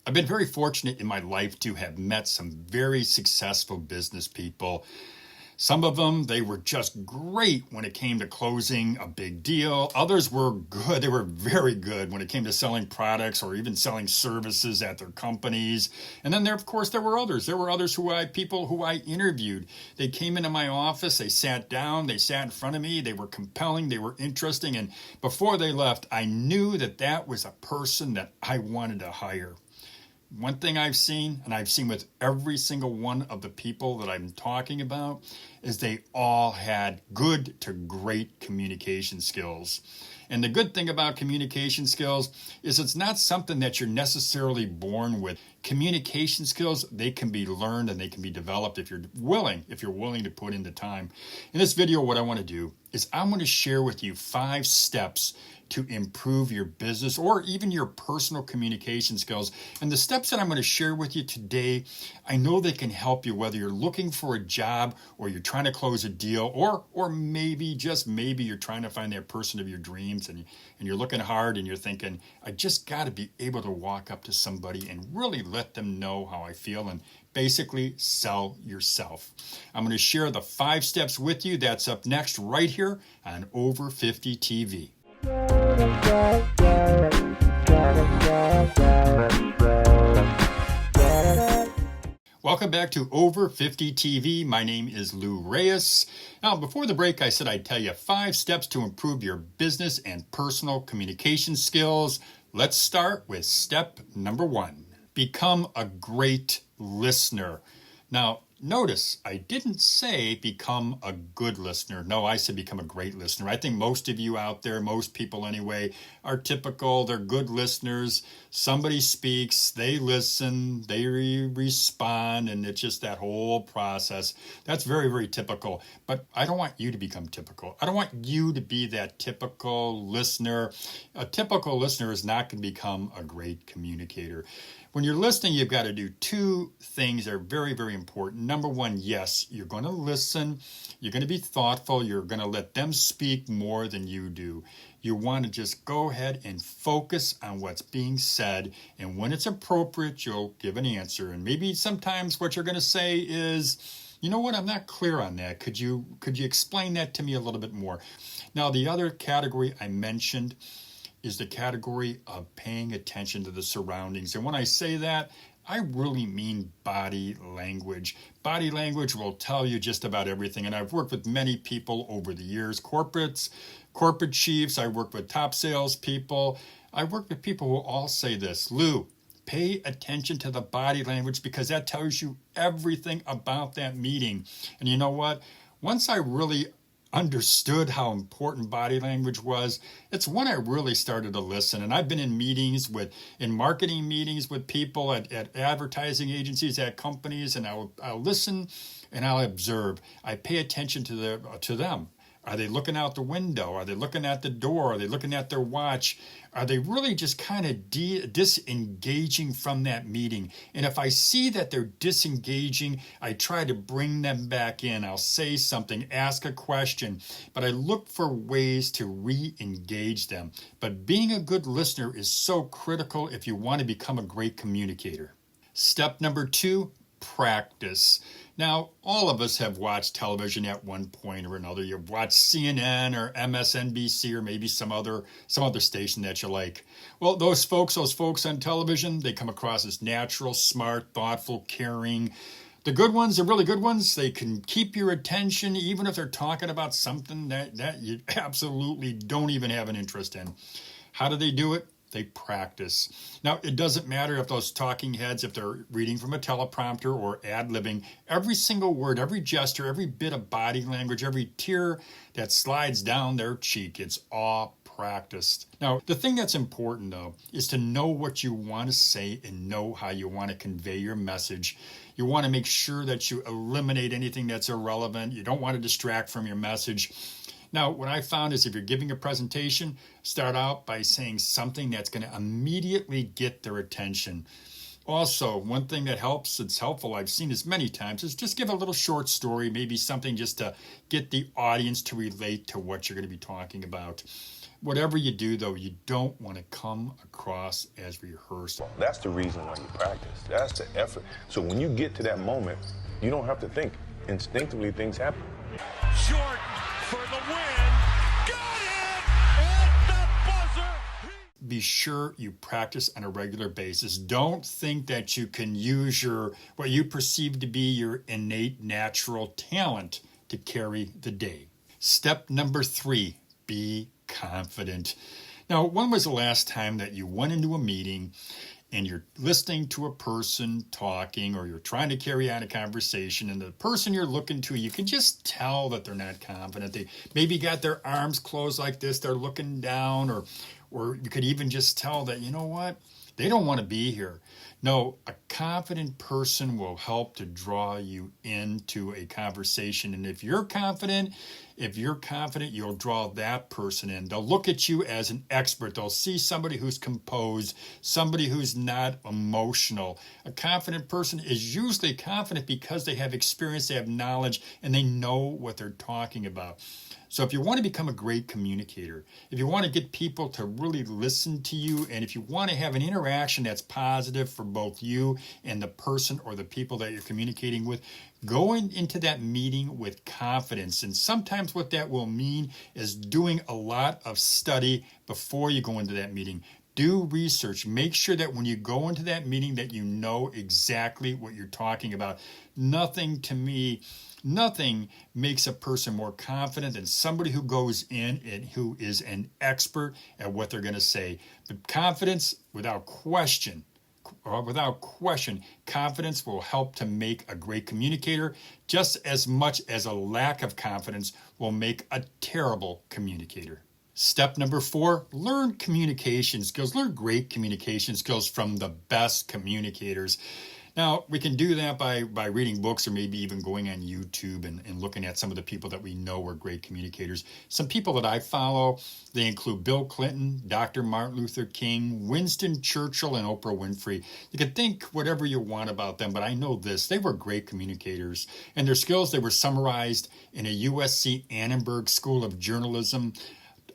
I've been very fortunate in my life to have met some very successful business people. Some of them, they were just great when it came to closing a big deal. Others were good. They were very good when it came to selling products or even selling services at their companies. And then of course, there were others. There were others people who I interviewed. They came into my office, they sat down, they sat in front of me, they were compelling, they were interesting. And before they left, I knew that was a person that I wanted to hire. One thing I've seen, and I've seen with every single one of the people that I'm talking about, is they all had good to great communication skills. And the good thing about communication skills is it's not something that you're necessarily born with. Communication skills, they can be learned and they can be developed if you're willing to put in the time. In this video, what I want to do is I want to share with you 5 steps to improve your business or even your personal communication skills. And the steps that I'm going to share with you today, I know they can help you whether you're looking for a job or you're trying to close a deal or maybe, just maybe, you're trying to find that person of your dreams and you're looking hard and you're thinking, I just got to be able to walk up to somebody and really let them know how I feel and basically sell yourself. I'm going to share the 5 steps with you. That's up next right here on Over 50 TV. Welcome back to Over 50 TV. My name is Lou Reyes. Now, before the break, I said I'd tell you 5 steps to improve your business and personal communication skills. Let's start with step number 1. Become a great listener. Now, notice I didn't say become a good listener. No, I said become a great listener. I think most of you out there, most people anyway, are typical. They're good listeners. Somebody speaks, they listen, they respond, and it's just that whole process. That's very, very typical. But I don't want you to become typical. I don't want you to be that typical listener. A typical listener is not going to become a great communicator. When you're listening, you've got to do 2 things that are very, very important. Number 1, yes, you're going to listen. You're going to be thoughtful. You're going to let them speak more than you do. You want to just go ahead and focus on what's being said. And when it's appropriate, you'll give an answer. And maybe sometimes what you're going to say is, you know what, I'm not clear on that. Could you explain that to me a little bit more? Now, the other category I mentioned is the category of paying attention to the surroundings. And when I say that, I really mean body language. Body language will tell you just about everything. And I've worked with many people over the years, corporate chiefs. I work with top salespeople. I work with people who all say this, Lou, pay attention to the body language because that tells you everything about that meeting. And you know what? Once I really understood how important body language was, it's when I really started to listen. And I've been in marketing meetings with people at advertising agencies, at companies, and I'll listen and I'll observe. I pay attention to them. Are they looking out the window? Are they looking at the door? Are they looking at their watch? Are they really just kind of disengaging from that meeting? And if I see that they're disengaging, I try to bring them back in. I'll say something, ask a question, but I look for ways to re-engage them. But being a good listener is so critical if you want to become a great communicator. Step number 2, practice. Now, all of us have watched television at one point or another. You've watched CNN or MSNBC or maybe some other station that you like. Well, those folks on television, they come across as natural, smart, thoughtful, caring. The good ones, the really good ones, they can keep your attention even if they're talking about something that you absolutely don't even have an interest in. How do they do it? They practice. Now, it doesn't matter if those talking heads, if they're reading from a teleprompter or ad-libbing, every single word, every gesture, every bit of body language, every tear that slides down their cheek, it's all practiced. Now, the thing that's important, though, is to know what you want to say and know how you want to convey your message. You want to make sure that you eliminate anything that's irrelevant. You don't want to distract from your message. Now, what I found is if you're giving a presentation, start out by saying something that's going to immediately get their attention. Also, one thing that helps, it's helpful, I've seen this many times, is just give a little short story, maybe something just to get the audience to relate to what you're going to be talking about. Whatever you do, though, you don't want to come across as rehearsed. That's the reason why you practice. That's the effort. So when you get to that moment, you don't have to think. Instinctively, things happen. Short for the win. Got it at the buzzer. Be sure you practice on a regular basis. Don't think that you can use what you perceive to be your innate natural talent to carry the day. Step number 3, be confident. Now, when was the last time that you went into a meeting and you're listening to a person talking, or you're trying to carry on a conversation, and the person you're looking to, you can just tell that they're not confident. They maybe got their arms closed like this, they're looking down, or you could even just tell that, you know what, they don't want to be here. No, a confident person will help to draw you into a conversation. And if you're confident, you'll draw that person in. They'll look at you as an expert. They'll see somebody who's composed, somebody who's not emotional. A confident person is usually confident because they have experience, they have knowledge, and they know what they're talking about. So if you want to become a great communicator, if you want to get people to really listen to you, and if you want to have an interaction that's positive for both you and the person or the people that you're communicating with, going into that meeting with confidence. And sometimes what that will mean is doing a lot of study before you go into that meeting. Do research. Make sure that when you go into that meeting that you know exactly what you're talking about. Nothing makes a person more confident than somebody who goes in and who is an expert at what they're going to say. But confidence, without question, confidence will help to make a great communicator, just as much as a lack of confidence will make a terrible communicator. Step number 4, learn communication skills. Learn great communication skills from the best communicators. Now, we can do that by reading books, or maybe even going on YouTube and looking at some of the people that we know are great communicators. Some people that I follow, they include Bill Clinton, Dr. Martin Luther King, Winston Churchill, and Oprah Winfrey. You can think whatever you want about them, but I know this. They were great communicators, and their skills, they were summarized in a USC Annenberg School of Journalism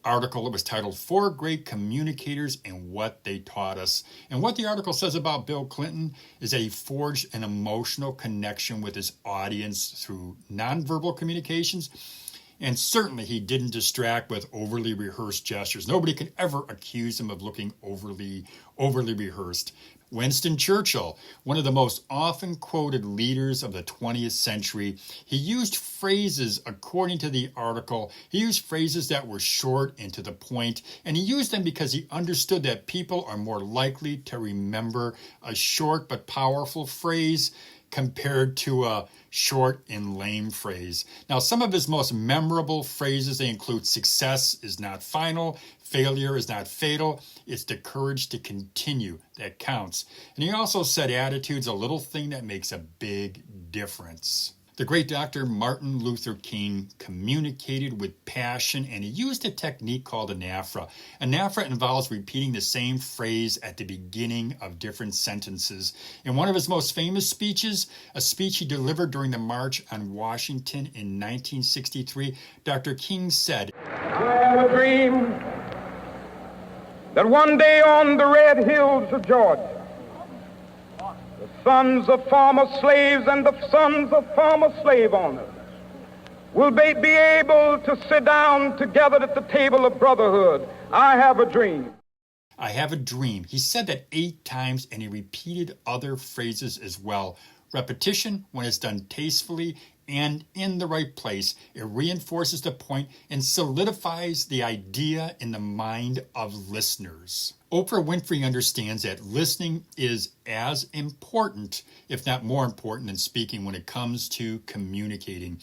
article. It was titled 4 Great Communicators and What They Taught Us. And what the article says about Bill Clinton is that he forged an emotional connection with his audience through nonverbal communications. And certainly he didn't distract with overly rehearsed gestures. Nobody can ever accuse him of looking overly rehearsed. Winston Churchill, one of the most often quoted leaders of the 20th century, he used phrases, according to the article, he used phrases that were short and to the point, and he used them because he understood that people are more likely to remember a short but powerful phrase compared to a short and lame phrase. Now, some of his most memorable phrases, they include success is not final, failure is not fatal, it's the courage to continue that counts. And he also said attitude's a little thing that makes a big difference. The great Dr. Martin Luther King communicated with passion, and he used a technique called anaphora. Anaphora involves repeating the same phrase at the beginning of different sentences. In one of his most famous speeches, a speech he delivered during the March on Washington in 1963, Dr. King said, I have a dream that one day on the red hills of Georgia, the sons of former slaves and the sons of former slave owners will be able to sit down together at the table of brotherhood. I have a dream. I have a dream. He said that 8 times, and he repeated other phrases as well. Repetition, when it's done tastefully and in the right place, it reinforces the point and solidifies the idea in the mind of listeners. Oprah Winfrey understands that listening is as important, if not more important, than speaking when it comes to communicating.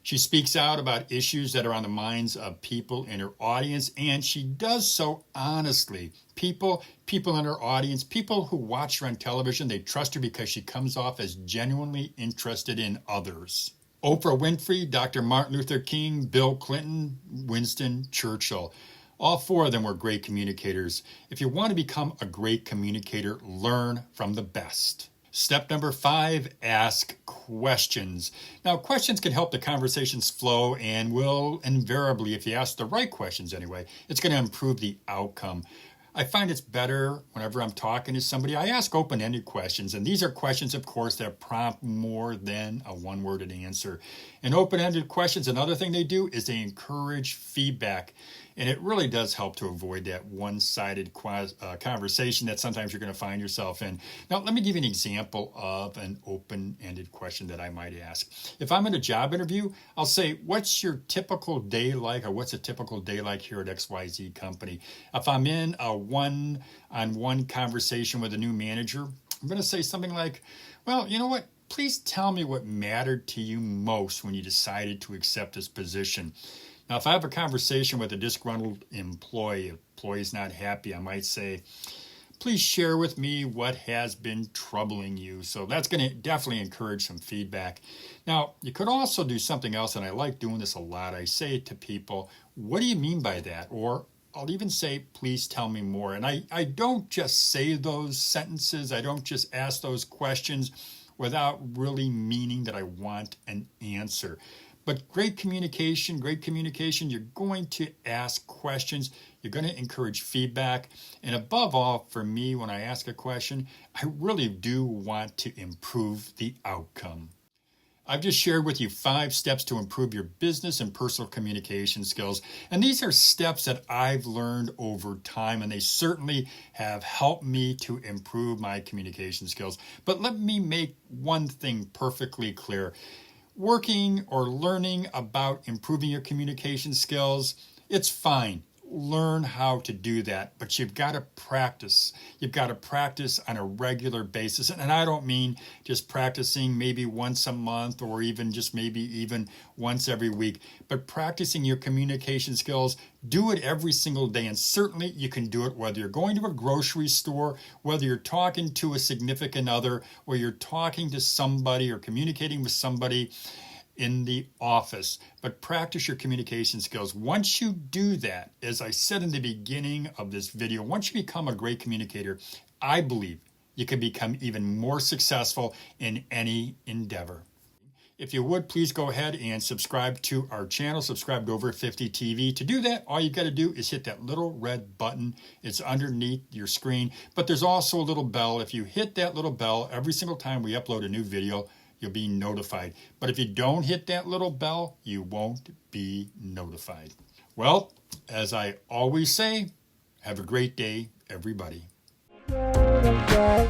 She speaks out about issues that are on the minds of people in her audience, and she does so honestly. People in her audience, people who watch her on television, they trust her because she comes off as genuinely interested in others. Oprah Winfrey, Dr. Martin Luther King, Bill Clinton, Winston Churchill. All 4 of them were great communicators. If you want to become a great communicator, learn from the best. Step number 5, ask questions. Now, questions can help the conversations flow and will invariably, if you ask the right questions anyway, it's going to improve the outcome. I find it's better whenever I'm talking to somebody, I ask open-ended questions. And these are questions, of course, that prompt more than a one-worded answer. And open-ended questions, another thing they do is they encourage feedback. And it really does help to avoid that one-sided conversation that sometimes you're going to find yourself in. Now, let me give you an example of an open-ended question that I might ask. If I'm in a job interview, I'll say, what's your typical day like, or what's a typical day like here at XYZ company? If I'm in a one-on-one conversation with a new manager, I'm going to say something like, well, you know what? Please tell me what mattered to you most when you decided to accept this position. Now, if I have a conversation with a disgruntled employee's not happy, I might say, please share with me what has been troubling you. So that's going to definitely encourage some feedback. Now, you could also do something else, and I like doing this a lot. I say to people, what do you mean by that? Or I'll even say, please tell me more. And I don't just say those sentences. I don't just ask those questions without really meaning that I want an answer. But great communication, you're going to ask questions, you're going to encourage feedback, and above all, for me, when I ask a question, I really do want to improve the outcome. I've just shared with you 5 steps to improve your business and personal communication skills, and these are steps that I've learned over time, and they certainly have helped me to improve my communication skills. But let me make one thing perfectly clear. Working or learning about improving your communication skills, it's fine. Learn how to do that, but you've got to practice. You've got to practice on a regular basis. And I don't mean just practicing maybe once a month or even just maybe even once every week, but practicing your communication skills. Do it every single day. And certainly you can do it whether you're going to a grocery store, whether you're talking to a significant other, or you're talking to somebody or communicating with somebody in the office. But practice your communication skills. Once you do that, as I said in the beginning of this video, once you become a great communicator, I believe you can become even more successful in any endeavor. If you would, please go ahead and subscribe to our channel, subscribe to Over 50 TV. To do that, all you got to do is hit that little red button. It's underneath your screen, but there's also a little bell. If you hit that little bell, every single time we upload a new video, you'll be notified. But if you don't hit that little bell, you won't be notified. Well, as I always say, have a great day, everybody. Yeah.